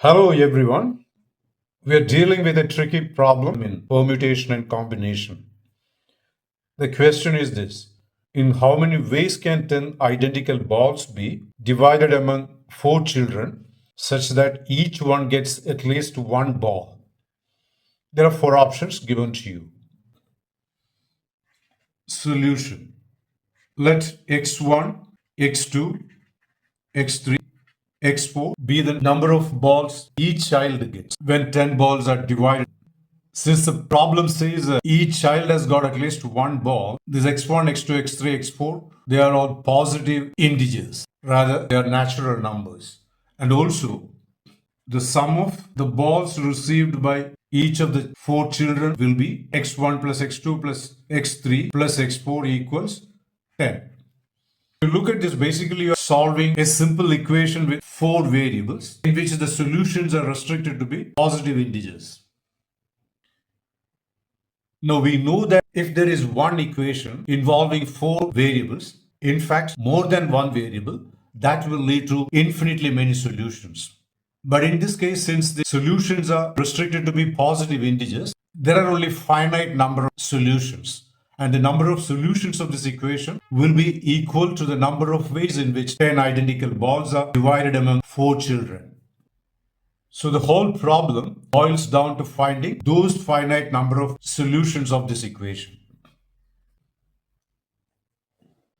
Hello everyone. We are dealing with a tricky problem in permutation and combination. The question is this: in how many ways can 10 identical balls be divided among 4 children such that each one gets at least one ball? There are 4 options given to you. Solution: let x1, x2, x3, x4 be the number of balls each child gets when 10 balls are divided. Since the problem says each child has got at least one ball, this x1, x2, x3, x4, they are all positive integers. Rather, they are natural numbers. And also, the sum of the balls received by each of the 4 children will be x1 plus x2 plus x3 plus x4 equals 10. If you look at this, basically you are solving a simple equation with 4 variables in which the solutions are restricted to be positive integers. Now we know that if there is one equation involving 4 variables, in fact more than one variable, that will lead to infinitely many solutions. But in this case, since the solutions are restricted to be positive integers, there are only finite number of solutions. And the number of solutions of this equation will be equal to the number of ways in which 10 identical balls are divided among 4 children. So the whole problem boils down to finding those finite number of solutions of this equation.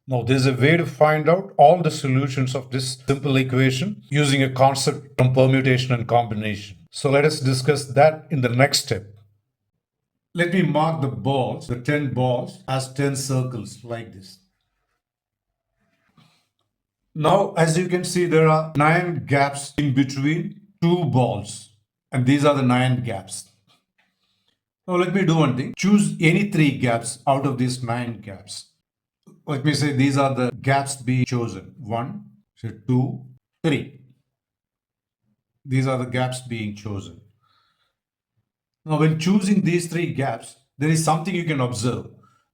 Now there's a way to find out all the solutions of this simple equation using a concept from permutation and combination. So let us discuss that in the next step. Let me mark the balls, the 10 balls, as 10 circles like this. Now, as you can see, there are 9 gaps in between 2 balls, and these are the 9 gaps. Now let me do one thing. Choose any 3 gaps out of these 9 gaps. Let me say these are the gaps being chosen. 1, 2, 3. These are the gaps being chosen. Now when choosing these 3 gaps, there is something you can observe.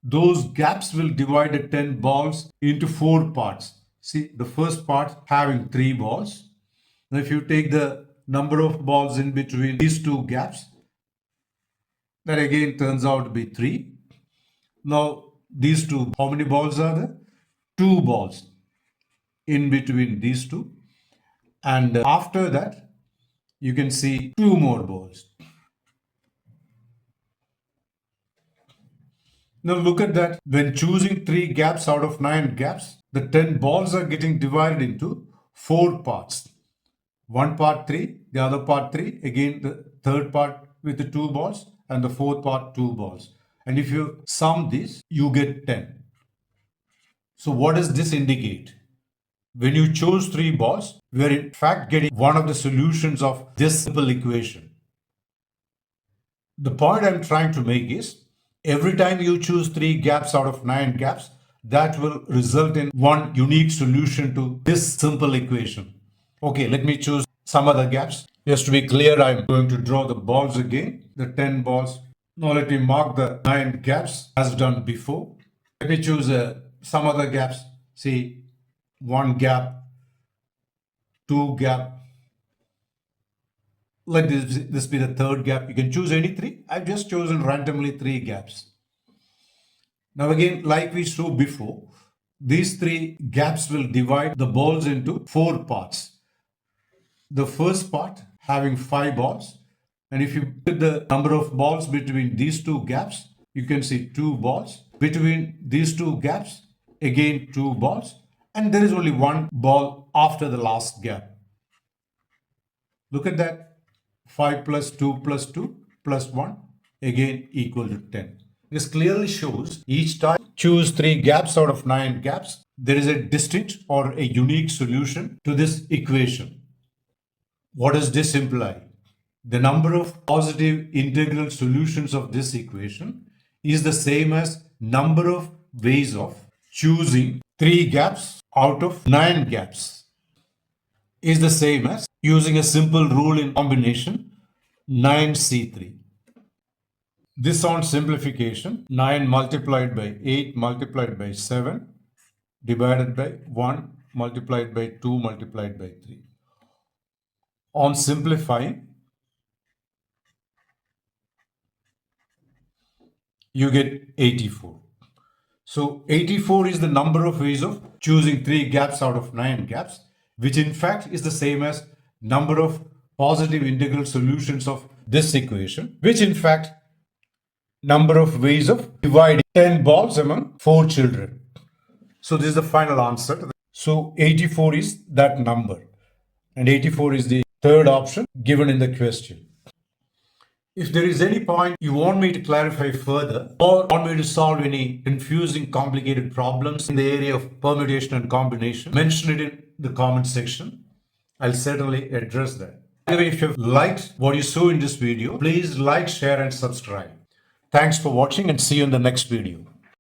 Those gaps will divide the 10 balls into 4 parts. See, the first part having 3 balls. Now if you take the number of balls in between these 2 gaps, that again turns out to be 3. Now these 2, how many balls are there? 2 balls in between these 2. And after that, you can see 2 more balls. Now look at that. When choosing 3 gaps out of 9 gaps, the 10 balls are getting divided into 4 parts. One part 3, the other part 3, again the third part with the 2 balls, and the fourth part 2 balls. And if you sum this, you get 10. So what does this indicate? When you chose 3 balls, we are in fact getting one of the solutions of this simple equation. The point I'm trying to make is, every time you choose 3 gaps out of 9 gaps, that will result in one unique solution to this simple equation. Okay, let me choose some other gaps. Just to be clear, I'm going to draw the balls again, the 10 balls. Now let me mark the 9 gaps as done before. Let me choose some other gaps. See, 1 gap, 2 gap. Let this be the third gap. You can choose any 3. I've just chosen randomly 3 gaps. Now again, like we saw before, these 3 gaps will divide the balls into 4 parts. The first part having 5 balls, and if you put the number of balls between these 2 gaps, you can see 2 balls. Between these 2 gaps, again 2 balls, and there is only 1 ball after the last gap. Look at that. 5 plus 2 plus 2 plus 1, again equal to 10. This clearly shows each time choose 3 gaps out of 9 gaps, there is a distinct or a unique solution to this equation. What does this imply? The number of positive integral solutions of this equation is the same as number of ways of choosing 3 gaps out of 9 gaps. Is the same as using a simple rule in combination 9C3. This on simplification, 9 multiplied by 8 multiplied by 7 divided by 1 multiplied by 2 multiplied by 3. On simplifying, you get 84. So 84 is the number of ways of choosing 3 gaps out of 9 gaps, which in fact is the same as number of positive integral solutions of this equation, which in fact number of ways of dividing 10 balls among 4 children. So this is the final answer. So 84 is that number, and 84 is the third option given in the question. If there is any point you want me to clarify further or want me to solve any confusing, complicated problems in the area of permutation and combination, mention it in the comment section. I'll certainly address that. Anyway, if you've liked what you saw in this video, please like, share, and subscribe. Thanks for watching and see you in the next video.